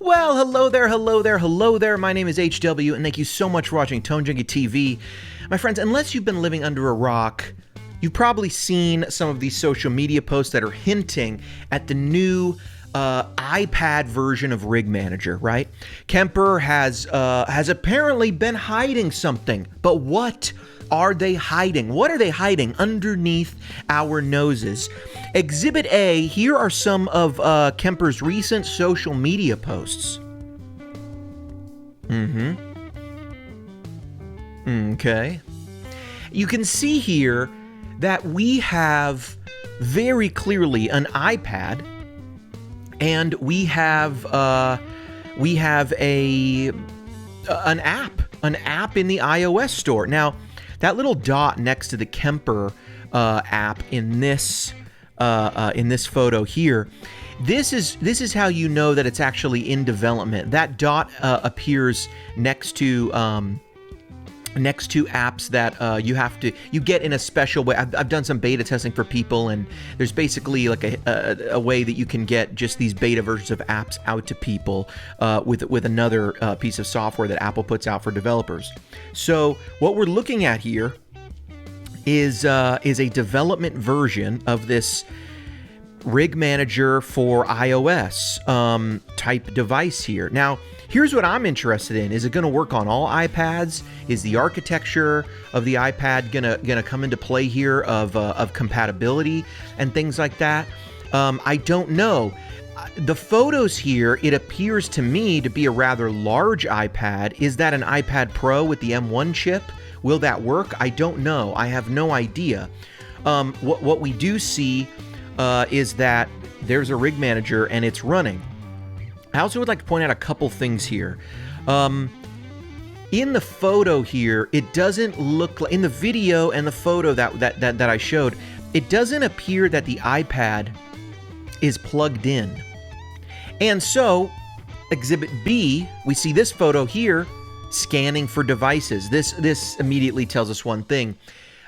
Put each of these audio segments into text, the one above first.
Well, hello there, hello there, hello there. My name is HW, and thank you so much for watching Tone Junkie TV. My friends, unless you've been living under a rock, you've probably seen some of these social media posts that are hinting at the new iPad version of Rig Manager, right? Kemper has apparently been hiding something, but what are they hiding? What are they hiding underneath our noses? Exhibit A, here are some of Kemper's recent social media posts. Okay. You can see here that we have very clearly an iPad, and we have an app in the iOS store. Now, that little dot next to the Kemper app in this photo here, this is how you know that it's actually in development. That dot appears next to apps that you get in a special way. I've done some beta testing for people, and there's basically like a way that you can get just these beta versions of apps out to people with another piece of software that Apple puts out for developers. So what we're looking at here is a development version of this Rig Manager for iOS type device here. Now, here's what I'm interested in. Is it going to work on all iPads? Is the architecture of the iPad gonna come into play here of compatibility and things like that? I don't know. The photos here, it appears to me to be a rather large iPad. Is that an iPad Pro with the M1 chip? Will that work? I don't know. I have no idea. What we do see is that there's a Rig Manager and it's running. I also would like to point out a couple things here. In the photo here, it doesn't look like, in the video and the photo that I showed, it doesn't appear that the iPad is plugged in. And so, Exhibit B, we see this photo here, scanning for devices. This immediately tells us one thing,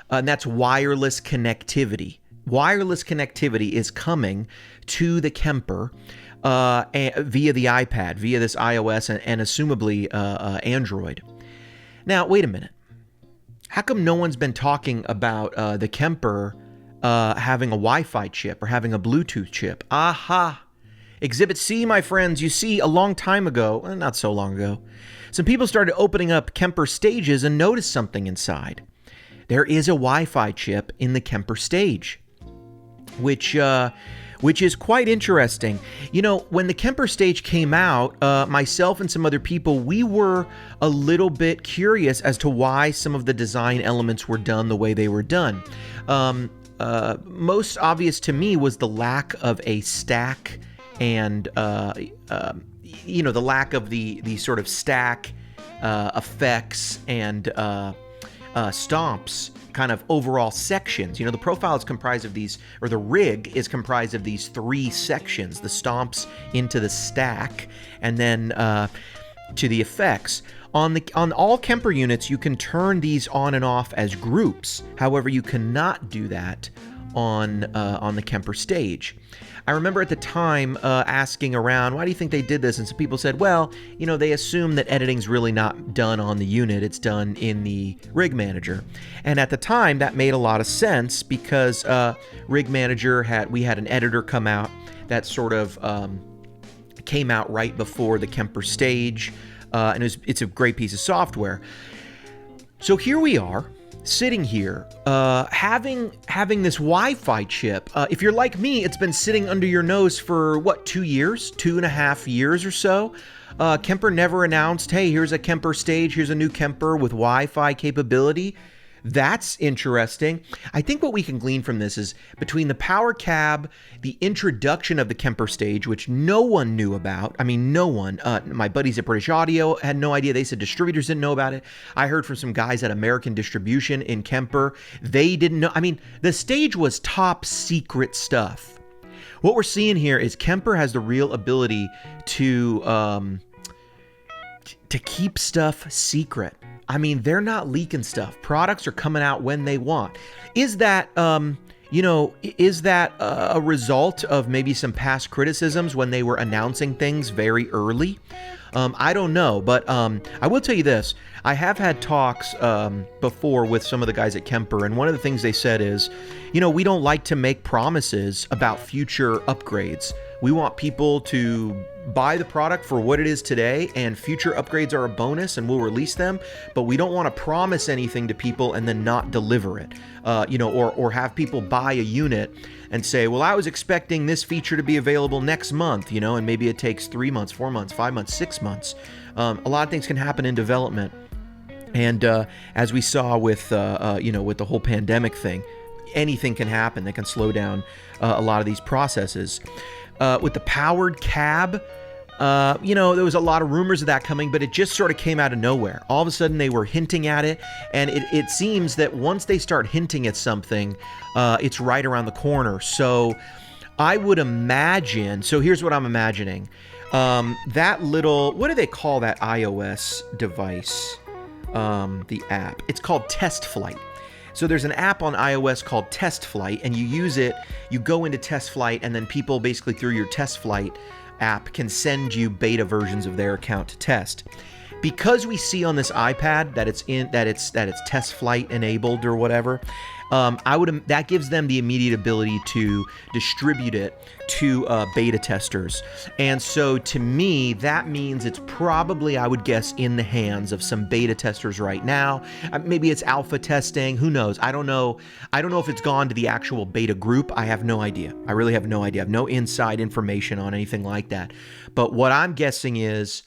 and that's wireless connectivity. Wireless connectivity is coming to the Kemper via the iPad, via this iOS and assumably Android. Now, wait a minute. How come no one's been talking about the Kemper having a Wi-Fi chip or having a Bluetooth chip? Aha! Exhibit C, my friends. You see, a long time ago, well, not so long ago, some people started opening up Kemper stages and noticed something inside. There is a Wi-Fi chip in the Kemper stage, which is quite interesting. You know, when the Kemper stage came out, myself and some other people, we were a little bit curious as to why some of the design elements were done the way they were done. Most obvious to me was the lack of a stack and, the lack of the sort of stack effects and stomps kind of overall sections. You know, the profile is comprised of these, or the rig is comprised of these three sections: the stomps into the stack, and then to the effects. On all Kemper units, you can turn these on and off as groups. However, you cannot do that on the Kemper stage. I remember at the time asking around, why do you think they did this? And some people said, well, you know, they assume that editing's really not done on the unit, it's done in the Rig Manager. And at the time, that made a lot of sense because Rig Manager we had an editor come out that sort of came out right before the Kemper stage, and it's a great piece of software. So here we are, sitting here, having this Wi-Fi chip. If you're like me, it's been sitting under your nose for, 2 years? 2.5 years or so? Kemper never announced, hey, here's a Kemper stage, here's a new Kemper with Wi-Fi capability. That's interesting. I think what we can glean from this is between the power cab, the introduction of the Kemper stage, which no one knew about. I mean, no one. My buddies at British Audio had no idea. They said distributors didn't know about it. I heard from some guys at American Distribution in Kemper. They didn't know. I mean, the stage was top secret stuff. What we're seeing here is Kemper has the real ability to keep stuff secret. I mean, they're not leaking stuff. Products are coming out when they want. Is that, Is that a result of maybe some past criticisms when they were announcing things very early? I don't know, but I will tell you this. I have had talks before with some of the guys at Kemper, and one of the things they said is, we don't like to make promises about future upgrades. We want people to buy the product for what it is today, and future upgrades are a bonus, and we'll release them, but we don't want to promise anything to people and then not deliver it, or have people buy a unit and say, well, I was expecting this feature to be available next month, and maybe it takes 3 months, 4 months, 5 months, 6 months. A lot of things can happen in development. And as we saw with the whole pandemic thing, anything can happen that can slow down a lot of these processes. With the powered cab, there was a lot of rumors of that coming, but it just sort of came out of nowhere. All of a sudden, they were hinting at it, and it seems that once they start hinting at something, it's right around the corner. So I would imagine, so here's what I'm imagining. That little, what do they call that iOS device? The app. It's called Test Flight. So there's an app on iOS called Test Flight, and you use it, you go into Test Flight, and then people basically through your Test Flight app can send you beta versions of their account to test. Because we see on this iPad that it's Test Flight enabled or whatever, that gives them the immediate ability to distribute it to beta testers. And so to me, that means it's probably, I would guess, in the hands of some beta testers right now. Maybe it's alpha testing. Who knows? I don't know if it's gone to the actual beta group. I have no idea. I really have no idea. I have no inside information on anything like that. But what I'm guessing is,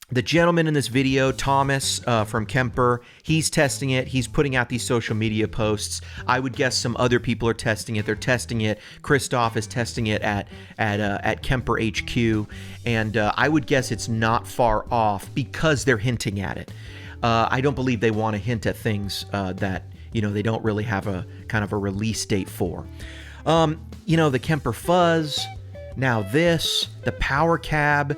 the gentleman in this video, Thomas from Kemper, he's testing it. He's putting out these social media posts. I would guess some other people are testing it. They're testing it. Christoph is testing it at Kemper HQ, and I would guess it's not far off because they're hinting at it. I don't believe they want to hint at things that they don't really have a kind of a release date for. The Kemper Fuzz, now this, the Power Cab.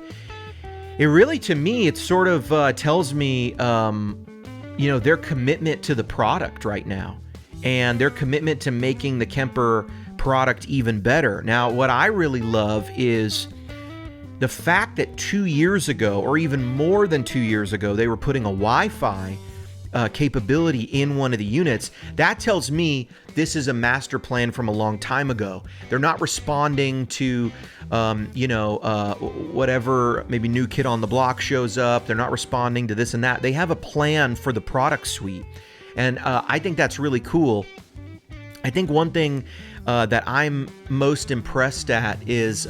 It really, to me, it sort of tells me, their commitment to the product right now and their commitment to making the Kemper product even better. Now, what I really love is the fact that 2 years ago, or even more than 2 years ago, they were putting a Wi-Fi capability in one of the units. That tells me this is a master plan from a long time ago. They're not responding to, whatever maybe new kid on the block shows up. They're not responding to this and that. They have a plan for the product suite. And I think that's really cool. I think one thing that I'm most impressed at is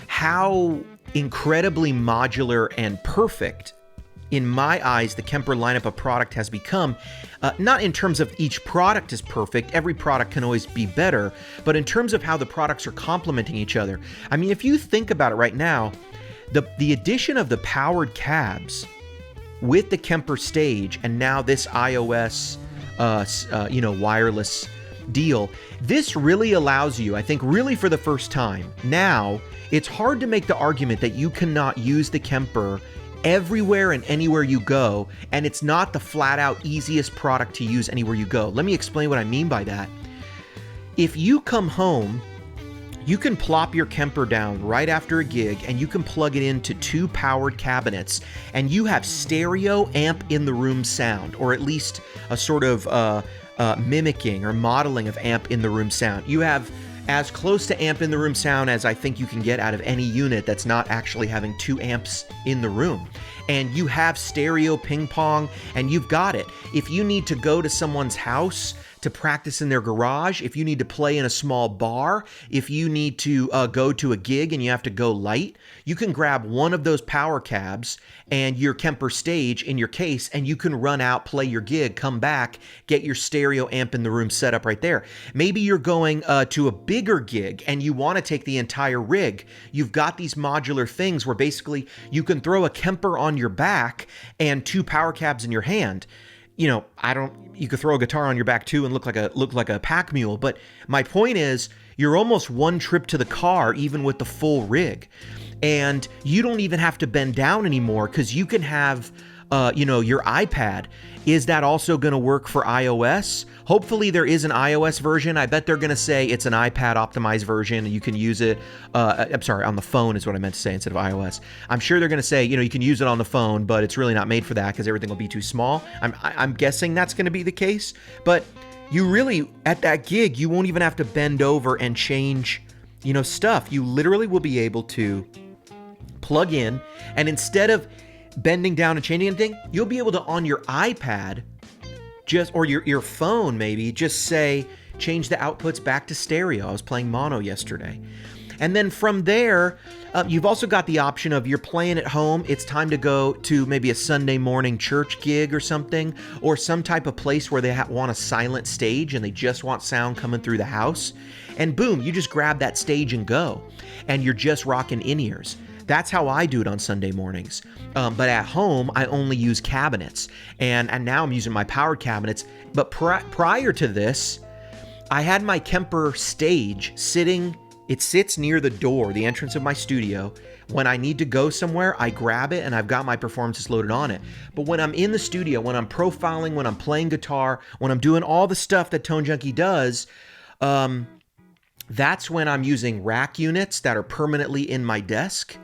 how incredibly modular and perfect, in my eyes, the Kemper lineup of product has become. Not in terms of each product is perfect, every product can always be better, but in terms of how the products are complementing each other. I mean, if you think about it right now, the addition of the powered cabs with the Kemper stage and now this iOS, wireless deal, this really allows you, I think really for the first time, now it's hard to make the argument that you cannot use the Kemper everywhere and anywhere you go, and it's not the flat out easiest product to use anywhere you go. Let me explain what I mean by that. If you come home, you can plop your Kemper down right after a gig and you can plug it into 2 powered cabinets and you have stereo amp in the room sound, or at least a sort of mimicking or modeling of amp in the room sound. You have as close to amp in the room sound as I think you can get out of any unit that's not actually having 2 amps in the room. And you have stereo ping pong, and you've got it. If you need to go to someone's house to practice in their garage, if you need to play in a small bar, if you need to go to a gig and you have to go light, you can grab one of those power cabs and your Kemper stage in your case, and you can run out, play your gig, come back, get your stereo amp in the room set up right there. Maybe you're going to a bigger gig and you want to take the entire rig. You've got these modular things where basically you can throw a Kemper on your back and 2 power cabs in your hand. You could throw a guitar on your back too and look like a pack mule. But my point is, you're almost one trip to the car, even with the full rig. And you don't even have to bend down anymore because you can have your iPad. Is that also going to work for iOS? Hopefully there is an iOS version. I bet they're going to say it's an iPad optimized version and you can use it. I'm sorry, on the phone is what I meant to say instead of iOS. I'm sure they're going to say, you can use it on the phone, but it's really not made for that because everything will be too small. I'm guessing that's going to be the case. But you really, at that gig, you won't even have to bend over and change, stuff. You literally will be able to plug in, and instead of bending down and changing anything, you'll be able to, on your iPad, or your phone maybe, just say, change the outputs back to stereo. I was playing mono yesterday. And then from there, you've also got the option of you're playing at home, it's time to go to maybe a Sunday morning church gig or something, or some type of place where they want a silent stage and they just want sound coming through the house. And boom, you just grab that stage and go. And you're just rocking in-ears. That's how I do it on Sunday mornings. But at home, I only use cabinets. And now I'm using my powered cabinets. But prior to this, I had my Kemper stage sitting. It sits near the door, the entrance of my studio. When I need to go somewhere, I grab it and I've got my performances loaded on it. But when I'm in the studio, when I'm profiling, when I'm playing guitar, when I'm doing all the stuff that Tone Junkie does, that's when I'm using rack units that are permanently in my desk.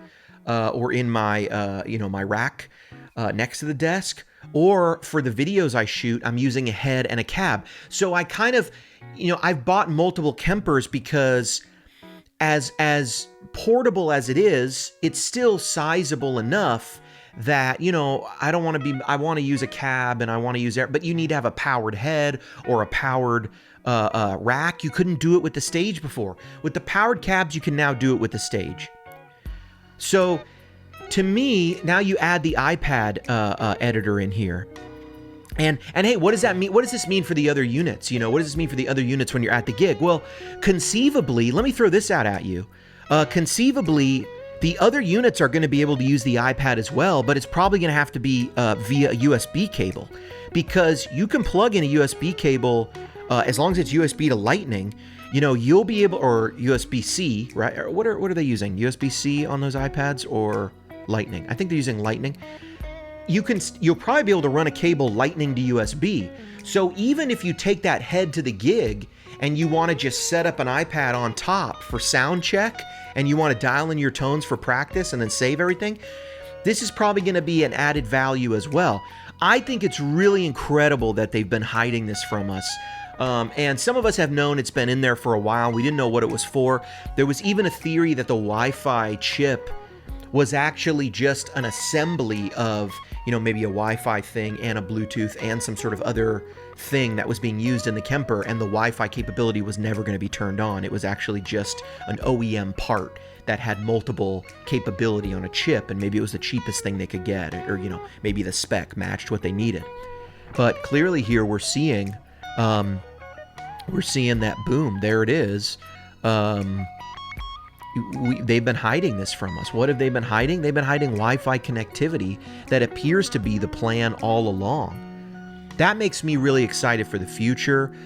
Or in my, my rack next to the desk. Or for the videos I shoot, I'm using a head and a cab. So I kind of, I've bought multiple Kempers because as portable as it is, it's still sizable enough that, I don't want to I want to use a cab and I want to use but you need to have a powered head or a powered rack. You couldn't do it with the stage before. With the powered cabs, you can now do it with the stage. So, to me, now you add the iPad editor in here, and hey, what does that mean? What does this mean for the other units? What does this mean for the other units when you're at the gig? Well, conceivably, let me throw this out at you. Conceivably, the other units are going to be able to use the iPad as well, but it's probably going to have to be via a USB cable, because you can plug in a USB cable as long as it's USB to Lightning. You'll be able, or USB-C, right? Or what are they using? USB-C on those iPads or Lightning? I think they're using Lightning. You'll probably be able to run a cable Lightning to USB. So even if you take that head to the gig and you want to just set up an iPad on top for sound check and you want to dial in your tones for practice and then save everything, this is probably going to be an added value as well. I think it's really incredible that they've been hiding this from us. And some of us have known it's been in there for a while. We didn't know what it was for. There was even a theory that the Wi-Fi chip was actually just an assembly of, maybe a Wi-Fi thing and a Bluetooth and some sort of other thing that was being used in the Kemper, and the Wi-Fi capability was never going to be turned on. It was actually just an OEM part that had multiple capability on a chip, and maybe it was the cheapest thing they could get, or maybe the spec matched what they needed. But clearly here we're seeing that, boom, there it is. They've been hiding this from us. What have they been hiding? They've been hiding Wi-Fi connectivity that appears to be the plan all along. That makes me really excited for the future,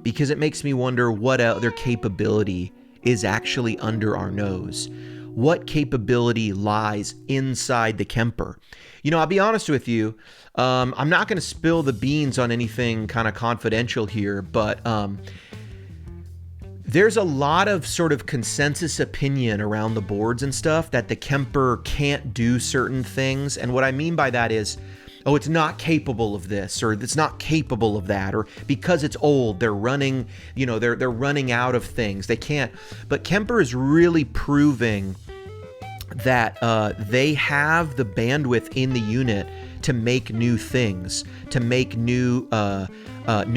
because it makes me wonder what other capability is actually under our nose. What capability lies inside the Kemper? I'll be honest with you. I'm not going to spill the beans on anything kind of confidential here, but there's a lot of sort of consensus opinion around the boards and stuff that the Kemper can't do certain things. And what I mean by that is, it's not capable of this, or it's not capable of that, or because it's old, they're running, they're running out of things. They can't. But Kemper is really proving that they have the bandwidth in the unit to make new things, to make new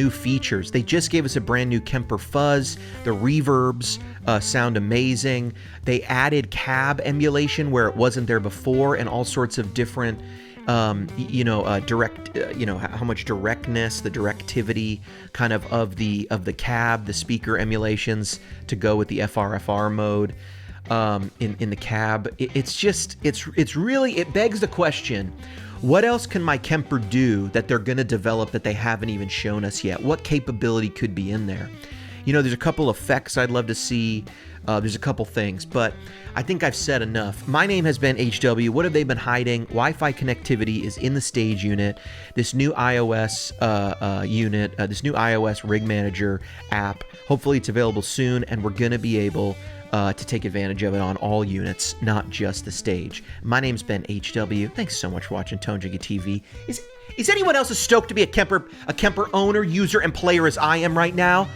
features. They just gave us a brand new Kemper Fuzz. The reverbs sound amazing. They added cab emulation where it wasn't there before, and all sorts of different direct, how much directness, the directivity kind of the cab, the speaker emulations to go with the FRFR mode in the cab. It's really, it begs the question, what else can my Kemper do that they're going to develop that they haven't even shown us yet? What capability could be in there? There's a couple effects I'd love to see. There's a couple things, but I think I've said enough. My name has been HW. What have they been hiding? Wi-Fi connectivity is in the stage unit. This new iOS unit, this new iOS Rig Manager app. Hopefully it's available soon, and we're going to be able to take advantage of it on all units, not just the stage. My name's been HW. Thanks so much for watching Tone Jiggy TV. Is anyone else as stoked to be a Kemper owner, user, and player as I am right now?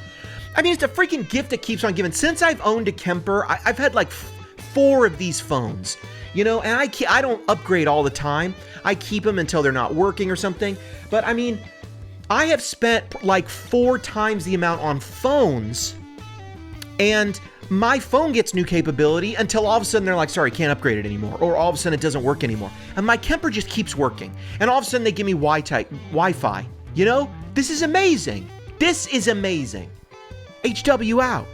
I mean, it's a freaking gift that keeps on giving. Since I've owned a Kemper, I've had like 4 of these phones, and I don't upgrade all the time. I keep them until they're not working or something. But I mean, I have spent like 4 times the amount on phones, and my phone gets new capability until all of a sudden they're like, sorry, can't upgrade it anymore. Or all of a sudden it doesn't work anymore. And my Kemper just keeps working. And all of a sudden they give me Wi-Fi. This is amazing. This is amazing. HW out.